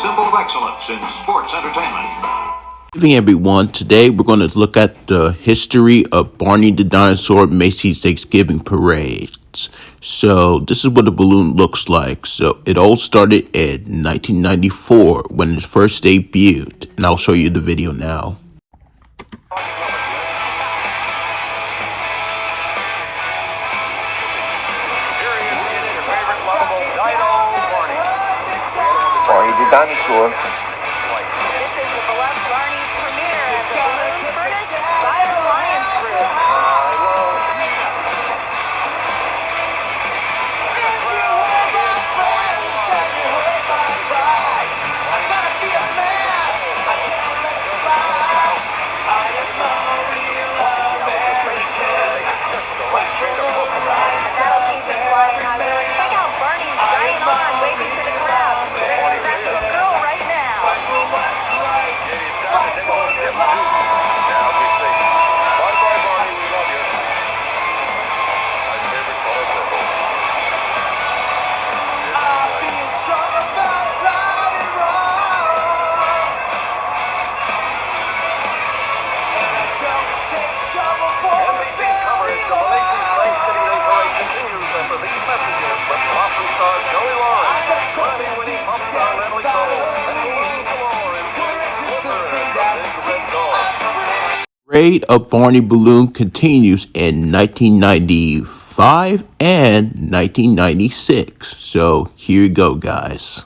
symbol of excellence in sports entertainment. Good evening, everyone. Today we're going to look at the history of Barney the Dinosaur Macy's Thanksgiving parades. So this is what the balloon looks like. So it all started in 1994 when it first debuted, and I'll show you the video now. Barney the Dinosaur. This is the beloved Barney's premiere as a balloon furnished by the Lions Group. That'll keep it flying high. Check out Barney's giant arm waving to the crowd. That's the girl right now. Parade of Barney Balloon continues in 1995 and 1996. So here you go, guys.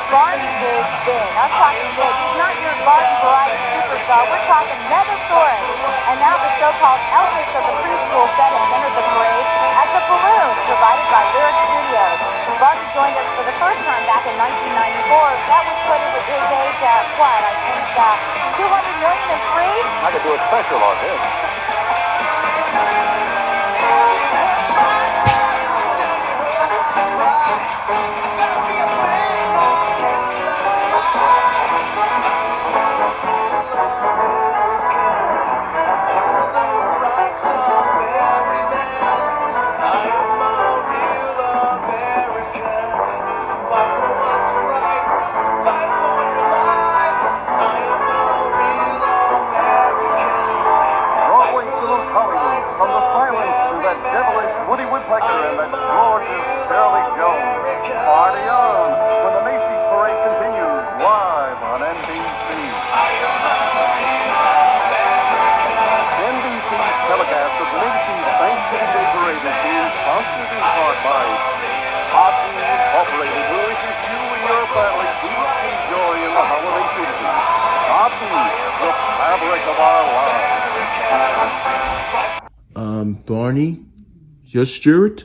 Barney is big. I'm talking big. He's not your large variety superstar. We're talking Megasaurus. And now the so-called Elvis of the preschool setting entered the parade as a balloon provided by Lyric Studios. Barney joined us for the first time back in 1994. That was put at his age at what? I think 200 million and free? I could do a special on him. From the silence to that devilish Woody Woodpecker and that gorgeous Shirley Jones. Party on when the Macys parade continues live on NBC. NBC's telecast of the Macys Thanksgiving Day Parade is being sponsored in part by Hockey Incorporated, who wishes you and your family peace and joy in the holiday season. Hockey, the fabric of our lives. Barney, your Stuart,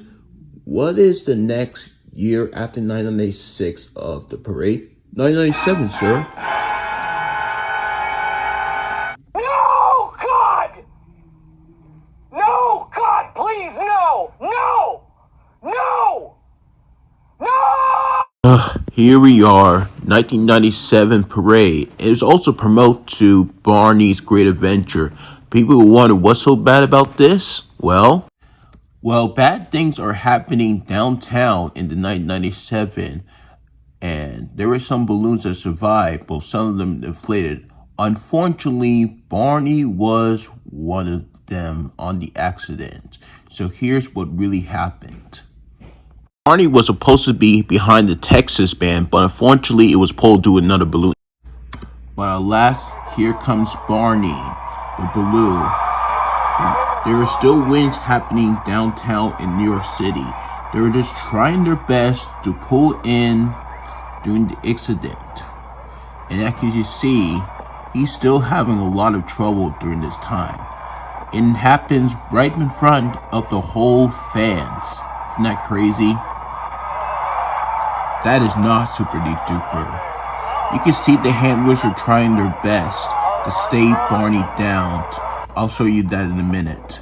what is the next year after 1996 of the parade? 1997, sir. No, God! No, God, please, no! No! No! No! Here we are, 1997 parade. It was also promoted to Barney's Great Adventure, People will wonder what's so bad about this? Well, bad things are happening downtown in the 1997, and there were some balloons that survived, but some of them inflated. Unfortunately, Barney was one of them on the accident. So here's what really happened. Barney was supposed to be behind the Texas band, but unfortunately it was pulled to another balloon. But alas, here comes Barney, the balloon. There are still winds happening downtown in New York City. They were just trying their best to pull in during the accident. And as you see, he's still having a lot of trouble during this time. It happens right in front of the whole fans. Isn't that crazy? That is not super duper. You can see the handlers are trying their best to stay Barney down. I'll show you that in a minute.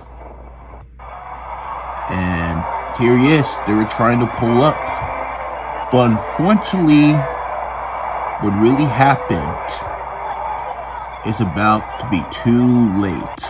And here he is. They were trying to pull up. But unfortunately, what really happened is about to be too late.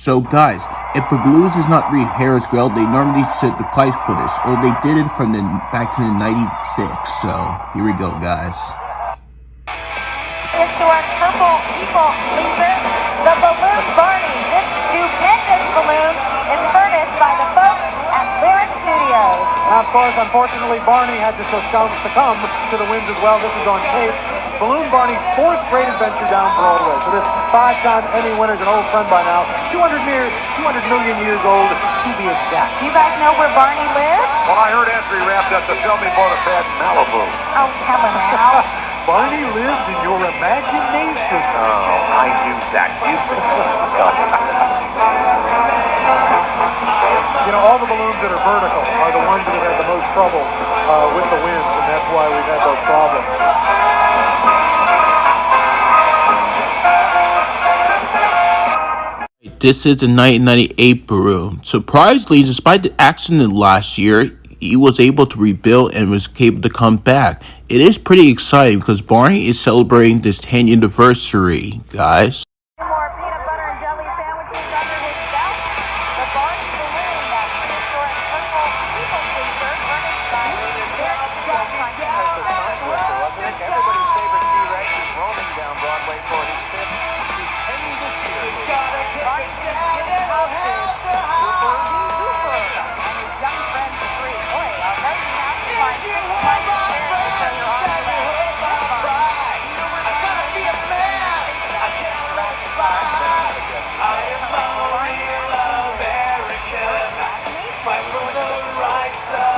So guys, if the balloons is not rehair as well, they normally set the price footage, or they did it from back to the 96. So here we go, guys. To our purple people leader, the balloon Barney. This stupendous balloon is furnished by the folks at Lyric Studios. Now, of course, unfortunately, Barney had to succumb to the winds as well. This is on tape. Balloon Barney's fourth great adventure down Broadway. So this five-time Emmy winner is an old friend by now. 200 million years old, to be exact. You guys know where Barney lives? Well, I heard after he wrapped up the film, he bought a fat Malibu. Oh, tell him now. Barney lives in your imagination. Oh, I knew that. You know, all the balloons that are vertical are the ones that have had the most trouble with the winds, and that's why we've had those problems. This is the 1998 balloon. Surprisingly, despite the accident last year, he was able to rebuild and was able to come back. It is pretty exciting because Barney is celebrating this 10th anniversary, guys. More peanut butter and jelly sandwiches under his belt. The Barney balloon, that prehistoric purple people pleaser, furnished by Lyric Studios. Everybody's favorite T-Rex is roaming down Broadway for his fifth stupendous year.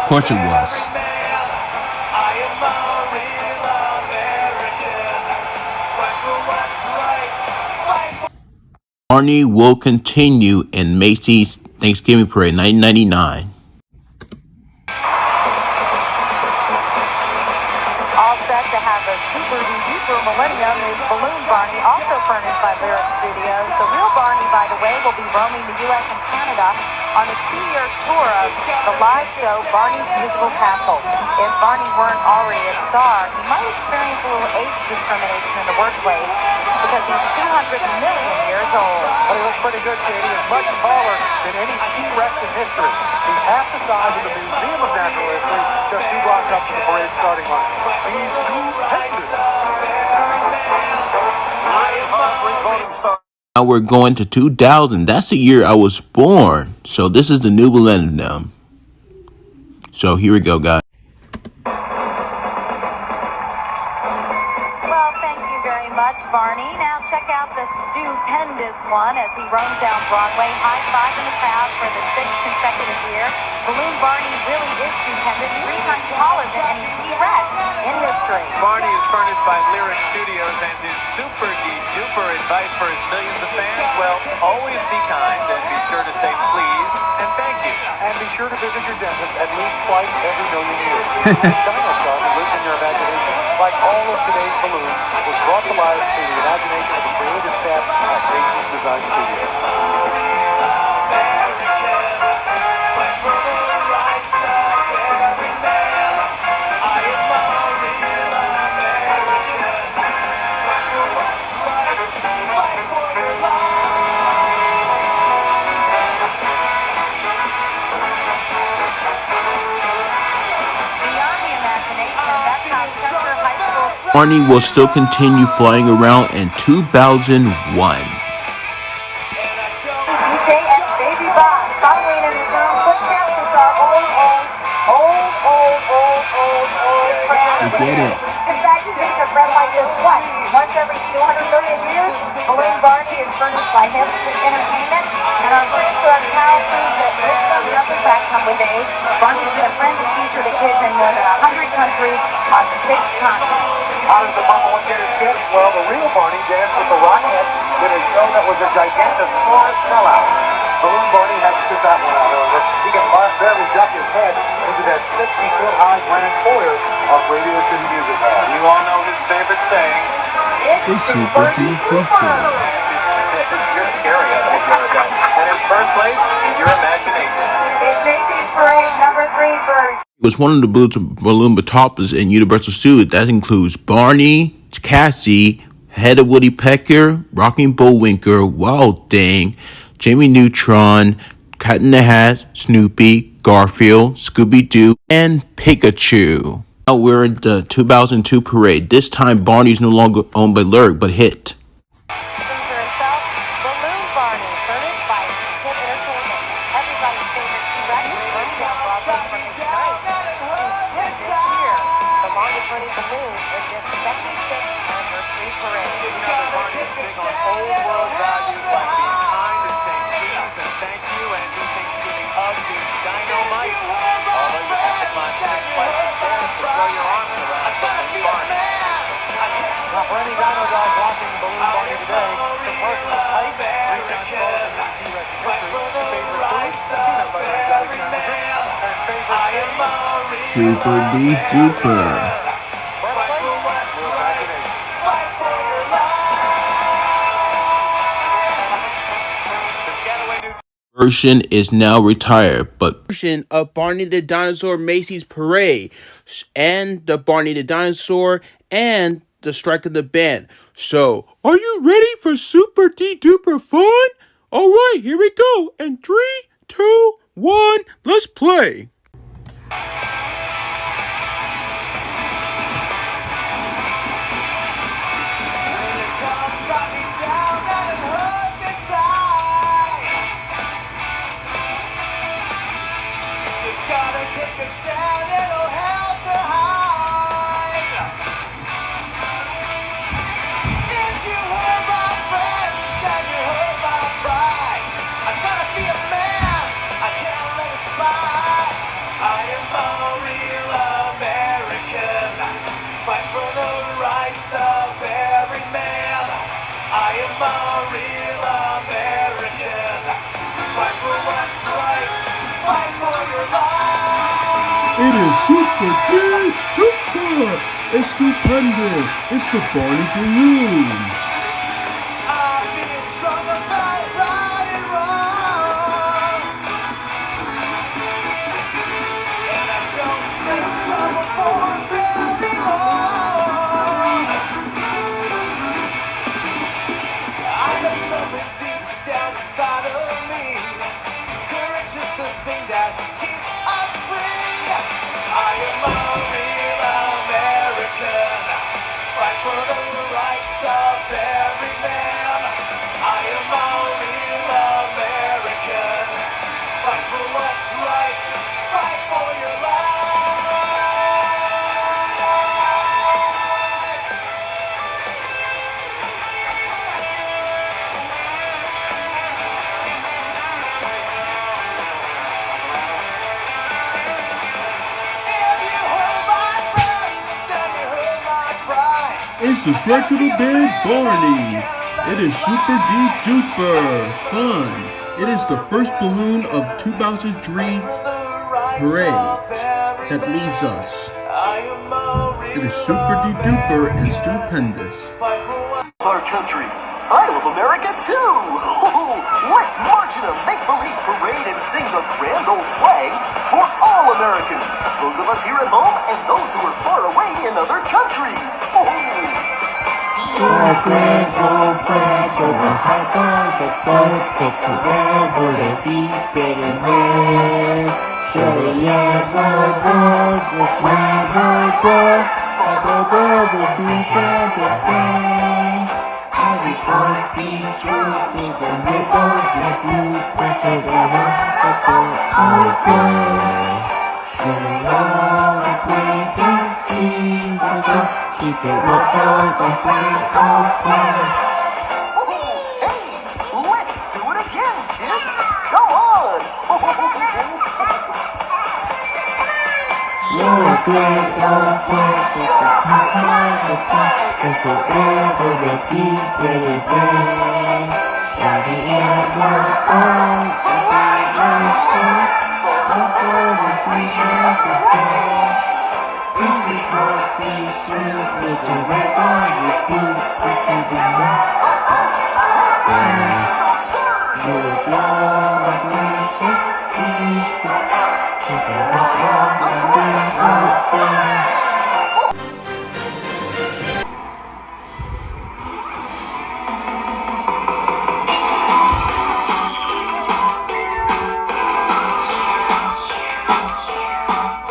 Of course it was. Barney will continue in Macys Thanksgiving Parade 1999. All set to have a super duper millennium is Balloon Barney, also furnished by Lyric Studios. The real Barney, by the way, will be roaming the U.S. and Canada on a 2-year tour of the live show Barney's Musical Castle. If Barney weren't already a star, he might experience a little age discrimination in the workplace because he's 200 million years old. But he looks pretty good, Katie. He's much taller than any T-Rex in history. He's half the size of the Museum of Natural History, just 2 blocks up from the parade starting line. He's stupendous. Now we're going to 2000. That's the year I was born. So this is the new millennium. So here we go, guys. Well, thank you very much, Barney. Now about the stupendous one as he roams down Broadway, high-fiving the crowd for the 6th consecutive year. Balloon Barney really is stupendous, 3 times taller than any T-Rex in history. Barney is furnished by Lyric Studios, and his super-duper advice for his millions of fans, well, always be kind and be sure to say please and thank you. And be sure to visit your dentist at least twice every million years. Dinosaur that lives in your imagination, like all of today's balloons, was brought to life through the imagination of the creative staff at Macys Design Studio. Beyond the imagination, that's how Chester High School Barney will still continue flying around in 2001. DJ and Baby Bob following in his own footsteps is our old friend. Forget it. In fact, you think a friend like this, what? Once every 200 million years, Balloon Barney is furnished by Hamilton Entertainment, and our friends to our cow proves that wisdom doesn't back come with age. Barney's been a friend and teacher to kids in more than 100 countries on 6 continents. How does the Mama one get his kicks? Well, the real Barney danced with the Rockettes in a show that was a gigantosaurus sellout. Balloon Barney had to sit that one out, however. He can barely duck his head into that 60-foot high grand foyer of Radio City Music Hall. You all know his favorite saying. It's Super Duper. You're scary, I think you're a guy. And his birthplace is your imagination. It's Macys Parade number 3 for It was one of the balloon toppers in Universal Studios. That includes Barney, Cassie, Head of Woody Pecker, Rocking Bullwinkle, Wild Thing, Jimmy Neutron, Cat in the Hat, Snoopy, Garfield, Scooby-Doo, and Pikachu. Now we're in the 2002 parade. This time Barney's no longer owned by Lyric, but Hit. Producer himself, Balloon Barney, furnished by Hit Entertainment. Everybody's favorite T-Rex is running down Broadway from his night. Stupendous year. The longest running balloon in this 76th anniversary parade. You know that Barney is big on old world values like being kind and saying please and thank you, and he thinks giving hugs is dynamite. Although you have to climb 6 flights of stairs to throw your arms around Balloon Barney. Now, for any dino dogs watching Balloon Barney today, some personal type, 3 times taller than T-Rex in history, favorite food, peanut butter and jelly sandwiches, and favorite city, Super Duper. birthplace, your imagination. Piscataway, New Version is now retired, but version of Barney the Dinosaur Macy's Parade and the Barney the Dinosaur and the Strike of the Band. So, are you ready for Super Duper fun? All right, here we go. And 3, 2, 1, let's play. It is Super Duper! It's stupendous! It's the Barney Balloon! It's the Striker Band Barney. It is super duper fun. It is the first balloon of 2003 parade that leads us. It is super duper and stupendous. Our country. I love America too! Let's march in a make-believe parade and sing the grand old flag for all Americans, those of us here at home and those who are far away in other countries. The grand old flag of the high that floats put forever the beast getting red. Shall we ever board with never go? The beast of the flag. Every force beats true with the ripple that you pressure the rockets open. Showing all the greatest speed of the keep it ripple the flag outside. Hey, let's do it again, kids! Come on! You're a great old flag with the top of the sun, and forever the beast will reign. Shouting ever on the big over the sweet of the day. Every heart beats true with the red on your feet, because we know you will blow the greatest peace. Keep it up on the wind outside.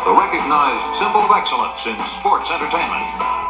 The recognized symbol of excellence in sports entertainment.